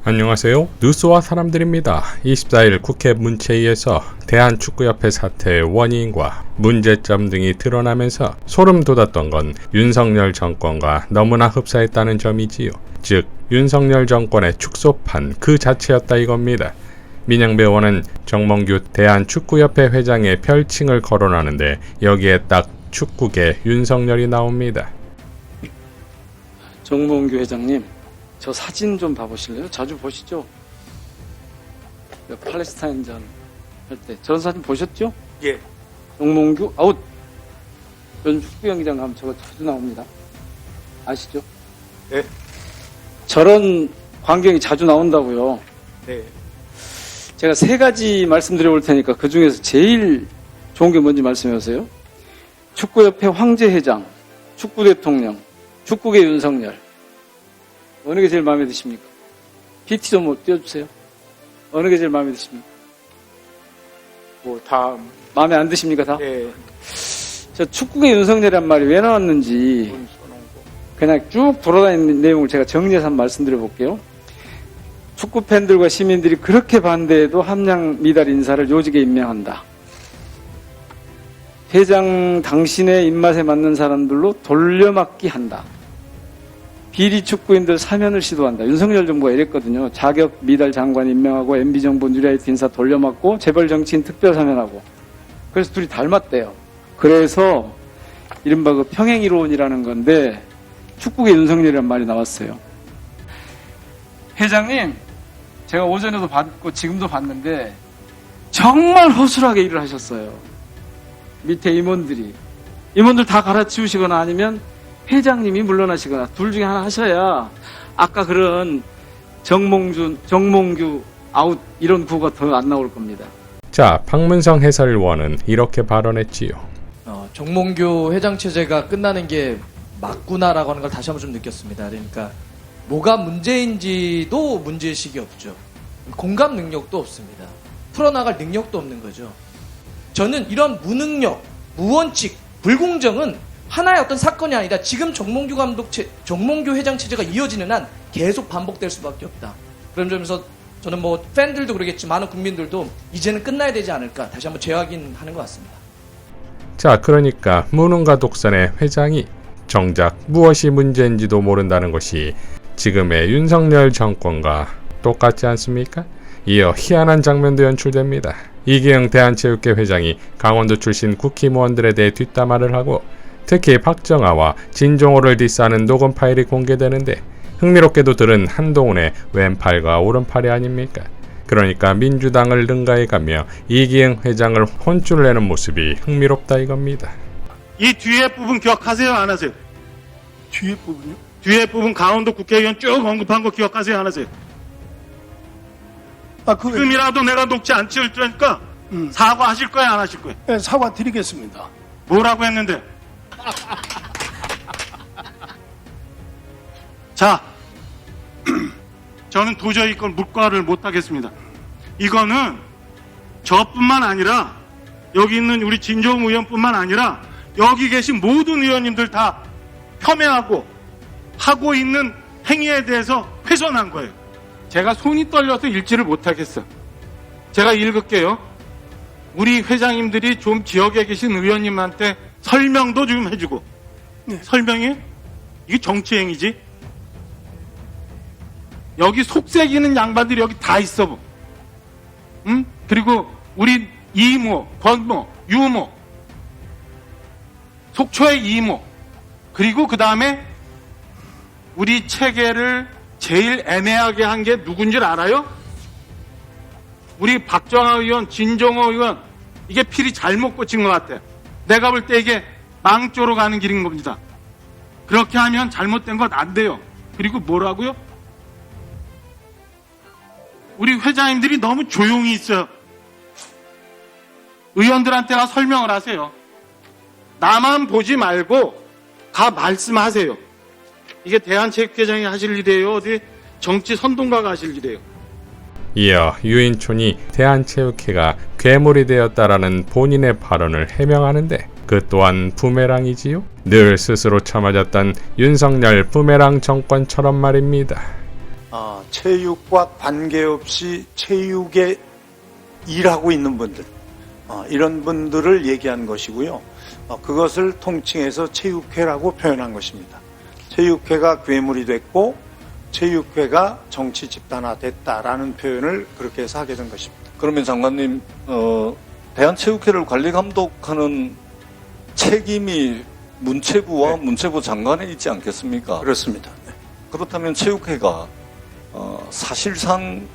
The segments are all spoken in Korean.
안녕하세요. 뉴스와 사람들입니다. 24일 국회 문체위에서 대한축구협회 사태의 원인과 문제점 등이 드러나면서 소름 돋았던 건 윤석열 정권과 너무나 흡사했다는 점이지요. 즉 윤석열 정권의 축소판 그 자체였다 이겁니다. 민영배 의원은 정몽규 대한축구협회 회장의 별칭을 거론하는데 여기에 딱 축구계 윤석열이 나옵니다. 정몽규 회장님, 저 사진 좀 봐보실래요? 자주 보시죠? 팔레스타인전 할 때 저런 사진 보셨죠? 예. 정몽규 아웃. 요즘 축구 경기장 가면 저거 자주 나옵니다. 아시죠? 네. 저런 광경이 자주 나온다고요. 네. 제가 세 가지 말씀드려 볼 테니까 그 중에서 제일 좋은 게 뭔지 말씀해 보세요. 축구협회 황제 회장, 축구 대통령, 축구계 윤석열. 어느 게 제일 마음에 드십니까? PT 좀 띄워주세요. 어느 게 제일 마음에 드십니까? 뭐 다. 마음에 안 드십니까 다? 예. 저 축구계 윤석열이란 말이 왜 나왔는지 그냥 쭉 돌아다니는 내용을 제가 정리해서 한번 말씀드려 볼게요. 축구 팬들과 시민들이 그렇게 반대해도 함량 미달 인사를 요직에 임명한다. 회장 당신의 입맛에 맞는 사람들로 돌려막기 한다. 비리 축구인들 사면을 시도한다. 윤석열 정부가 이랬거든요. 자격 미달 장관 임명하고 MB정부 뉴라이트 인사 돌려막고 재벌 정치인 특별 사면하고. 그래서 둘이 닮았대요. 그래서 이른바 그 평행이론이라는 건데 축구계 윤석열이라는 말이 나왔어요. 회장님, 제가 오전에도 봤고 지금도 봤는데 정말 허술하게 일을 하셨어요. 밑에 임원들 다 갈아치우시거나 아니면 회장님이 물러나시거나 둘 중에 하나 하셔야 아까 그런 정몽규 아웃 이런 구호가 더 안 나올 겁니다. 자, 박문성 해설위원은 이렇게 발언했지요. 정몽규 회장 체제가 끝나는 게 맞구나라고 하는 걸 다시 한번 좀 느꼈습니다. 그러니까 뭐가 문제인지도 문제의식이 없죠. 공감 능력도 없습니다. 풀어나갈 능력도 없는 거죠. 저는 이런 무능력, 무원칙, 불공정은 하나의 어떤 사건이 아니라 지금 정몽규 회장 체제가 이어지는 한 계속 반복될 수밖에 없다. 그런 점에서 저는 뭐 팬들도 그러겠지, 많은 국민들도 이제는 끝나야 되지 않을까 다시 한번 재확인하는 것 같습니다. 자, 그러니까 무능과 독선의 회장이 정작 무엇이 문제인지도 모른다는 것이 지금의 윤석열 정권과 똑같지 않습니까? 이어 희한한 장면도 연출됩니다. 이기영 대한체육회 회장이 강원도 출신 국힘의원들에 대해 뒷담화를 하고 특히 박정아와 진종호를 디스하는 녹음 파일이 공개되는데 흥미롭게도 들은 한동훈의 왼팔과 오른팔이 아닙니까? 그러니까 민주당을 능가해가며 이기영 회장을 혼쭐 내는 모습이 흥미롭다 이겁니다. 이 뒤에 부분 기억하세요? 안 하세요? 뒤에 부분요? 뒤에 부분 강원도 국회의원 쭉 언급한 거 기억하세요? 안 하세요? 지금이라도 내가 녹취 안 치울 테니까 사과하실 거예요? 안 하실 거예요? 네, 사과 드리겠습니다. 뭐라고 했는데? 자, 저는 도저히 이걸 묵과를 못하겠습니다. 이거는 저뿐만 아니라 여기 있는 우리 진종 의원뿐만 아니라 여기 계신 모든 의원님들 다 폄훼하고 하고 있는 행위에 대해서 훼손한 거예요. 제가 손이 떨려서 읽지를 못하겠어. 제가 읽을게요. 우리 회장님들이 좀 지역에 계신 의원님한테 설명도 좀 해주고. 네. 설명이? 이게 정치행위지? 여기 속색이는 양반들이 여기 다 있어. 응? 그리고 우리 이모, 권모, 유모, 속초의 이모, 그리고 그 다음에 우리 체계를 제일 애매하게 한 게 누군지 알아요? 우리 박정아 의원, 진종호 의원, 이게 필이 잘못 꽂힌 것 같아. 내가 볼 때 이게 망조로 가는 길인 겁니다. 그렇게 하면 잘못된 것 안 돼요. 그리고 뭐라고요? 우리 회장님들이 너무 조용히 있어요. 의원들한테나 설명을 하세요. 나만 보지 말고 가 말씀하세요. 이게 대한체육회장이 하실 일이에요? 어디 정치 선동가가 하실 일이에요? 이어 유인촌이 대한체육회가 괴물이 되었다라는 본인의 발언을 해명하는데 그 또한 부메랑이지요? 늘 스스로 쳐맞았던 윤석열 부메랑 정권처럼 말입니다. 체육과 관계없이 체육에 일하고 있는 분들, 이런 분들을 얘기한 것이고요. 그것을 통칭해서 체육회라고 표현한 것입니다. 체육회가 괴물이 됐고 체육회가 정치 집단화됐다라는 표현을 그렇게 해서 하게 된 것입니다. 그러면 장관님, 대한체육회를 관리 감독하는 책임이 문체부와 문체부 장관에 있지 않겠습니까? 그렇습니다. 네. 그렇다면 체육회가 사실상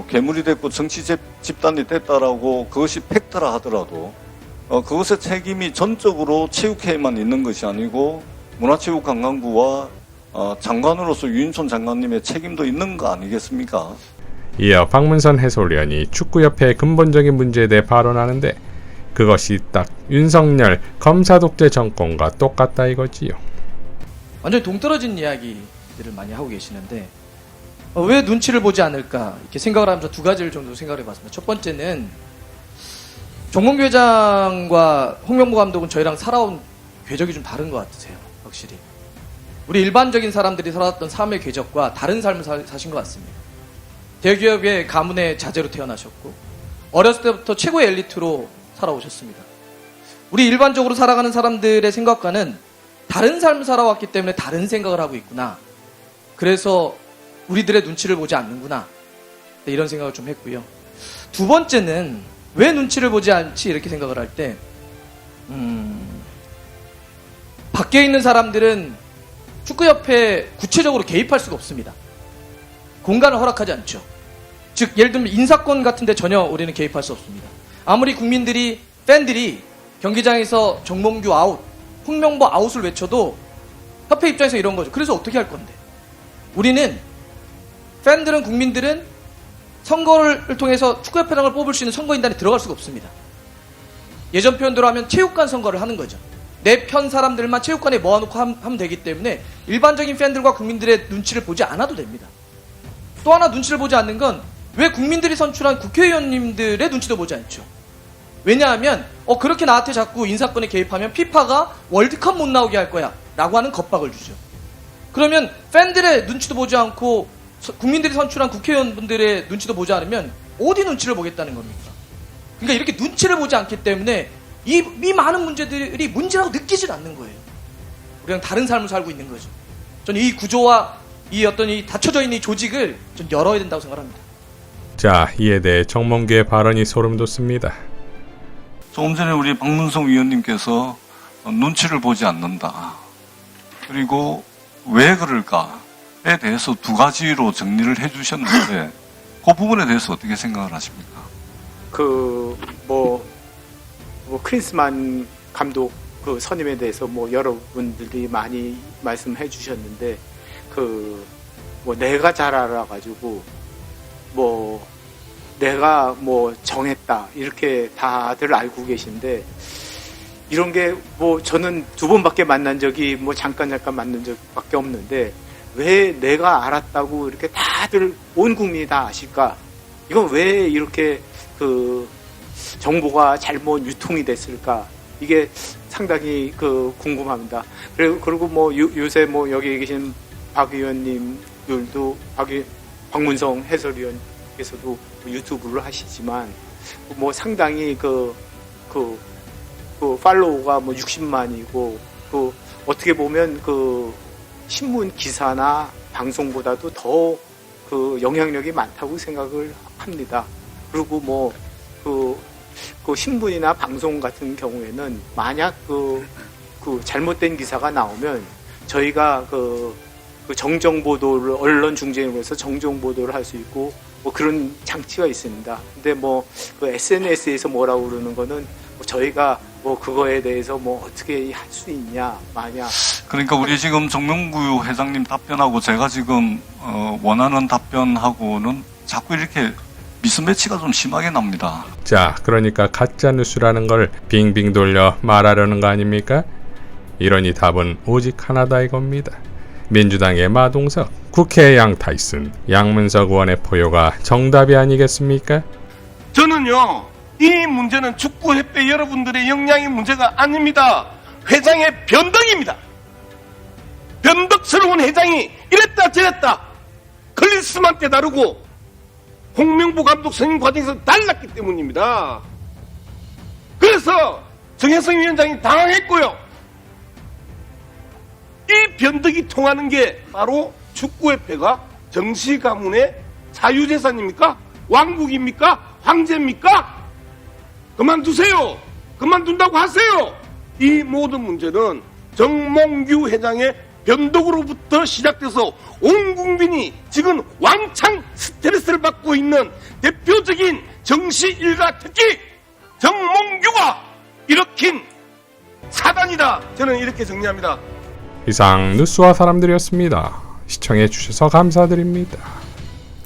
괴물이 됐고 정치 집단이 됐다라고 그것이 팩트라 하더라도 그것의 책임이 전적으로 체육회에만 있는 것이 아니고 문화체육관광부와 장관으로서 유인촌 장관님의 책임도 있는 거 아니겠습니까? 이어 박문선 해설위원이 축구협회의 근본적인 문제에 대해 발언하는데 그것이 딱 윤석열 검사 독재 정권과 똑같다 이거지요. 완전히 동떨어진 이야기들을 많이 하고 계시는데 왜 눈치를 보지 않을까 이렇게 생각을 하면서 두 가지를 정도 생각을 해봤습니다. 첫 번째는 정몽규 회장과 홍명보 감독은 저희랑 살아온 궤적이 좀 다른 것 같으세요. 확실히 우리 일반적인 사람들이 살았던 삶의 궤적과 다른 삶을 사신 것 같습니다. 대기업의 가문의 자제로 태어나셨고 어렸을 때부터 최고의 엘리트로 살아오셨습니다. 우리 일반적으로 살아가는 사람들의 생각과는 다른 삶을 살아왔기 때문에 다른 생각을 하고 있구나. 그래서 우리들의 눈치를 보지 않는구나. 네, 이런 생각을 좀 했고요. 두 번째는 왜 눈치를 보지 않지 이렇게 생각을 할 때 밖에 있는 사람들은 축구협회에 구체적으로 개입할 수가 없습니다. 공간을 허락하지 않죠. 즉 예를 들면 인사권 같은 데 전혀 우리는 개입할 수 없습니다. 아무리 국민들이 팬들이 경기장에서 정몽규 아웃, 홍명보 아웃을 외쳐도 협회 입장에서 이런 거죠. 그래서 어떻게 할 건데? 우리는 팬들은 국민들은 선거를 통해서 축구협회장을 뽑을 수 있는 선거인단에 들어갈 수가 없습니다. 예전 표현대로 하면 체육관 선거를 하는 거죠. 내 편 사람들만 체육관에 모아놓고 하면 되기 때문에 일반적인 팬들과 국민들의 눈치를 보지 않아도 됩니다. 또 하나 눈치를 보지 않는 건 왜 국민들이 선출한 국회의원님들의 눈치도 보지 않죠. 왜냐하면 그렇게 나한테 자꾸 인사권에 개입하면 피파가 월드컵 못 나오게 할 거야 라고 하는 겁박을 주죠. 그러면 팬들의 눈치도 보지 않고 국민들이 선출한 국회의원분들의 눈치도 보지 않으면 어디 눈치를 보겠다는 겁니까? 그러니까 이렇게 눈치를 보지 않기 때문에 이 많은 문제들이 문제라고 느끼질 않는 거예요. 우리랑 다른 삶을 살고 있는 거죠. 저는 이 구조와 이 어떤 이 닫혀져 있는 이 조직을 좀 열어야 된다고 생각합니다. 자, 이에 대해 정몽규의 발언이 소름 돋습니다. 조금 전에 우리 박문성 위원님께서 눈치를 보지 않는다. 그리고 왜 그럴까에 대해서 두 가지로 정리를 해주셨는데 그 부분에 대해서 어떻게 생각을 하십니까? 크리스만 감독 그 선임에 대해서 여러분들이 많이 말씀해 주셨는데 내가 잘 알아가지고 내가 정했다 이렇게 다들 알고 계신데 이런 게 저는 두 번밖에 만난 적이 잠깐 만난 적밖에 없는데 왜 내가 알았다고 이렇게 다들 온 국민이 다 아실까? 이건 왜 이렇게 정보가 잘못 유통이 됐을까? 이게 상당히 궁금합니다. 그리고 요새 여기 계신 박 의원님들도 박문성 해설위원께서도 유튜브를 하시지만 상당히 팔로우가 60만이고 어떻게 보면 신문 기사나 방송보다도 더 영향력이 많다고 생각을 합니다. 그리고 신문이나 방송 같은 경우에는 만약 잘못된 기사가 나오면 저희가 정정 보도를 언론 중재위원회에서 정정 보도를 할 수 있고 그런 장치가 있습니다. 근데 SNS에서 뭐라고 그러는 거는 저희가 그거에 대해서 어떻게 할 수 있냐 만약. 그러니까 우리 지금 정몽규 회장님 답변하고 제가 지금 원하는 답변하고는 자꾸 이렇게 미스매치가 좀 심하게 납니다. 자, 그러니까 가짜뉴스라는 걸 빙빙 돌려 말하려는 거 아닙니까? 이러니 답은 오직 하나다 이겁니다. 민주당의 마동석, 국회의 양 타이슨, 양문석 의원의 포효가 정답이 아니겠습니까? 저는요, 이 문제는 축구협회 여러분들의 역량의 문제가 아닙니다. 회장의 변덕입니다. 변덕스러운 회장이 이랬다 저랬다 클리스만 때 다르고 홍명보 감독 선임 과정에서 달랐기 때문입니다. 그래서 정혜성 위원장이 당황했고요. 이 변덕이 통하는 게 바로 축구협회가 정시 가문의 자유재산입니까? 왕국입니까? 황제입니까? 그만두세요. 그만둔다고 하세요. 이 모든 문제는 정몽규 회장의 변덕으로부터 시작돼서 온 국민이 지금 왕창 스트레스를 받고 있는 대표적인 정시 일가 특기 정몽규가 일으킨 사단이다. 저는 이렇게 정리합니다. 이상 뉴스와 사람들이었습니다. 시청해 주셔서 감사드립니다.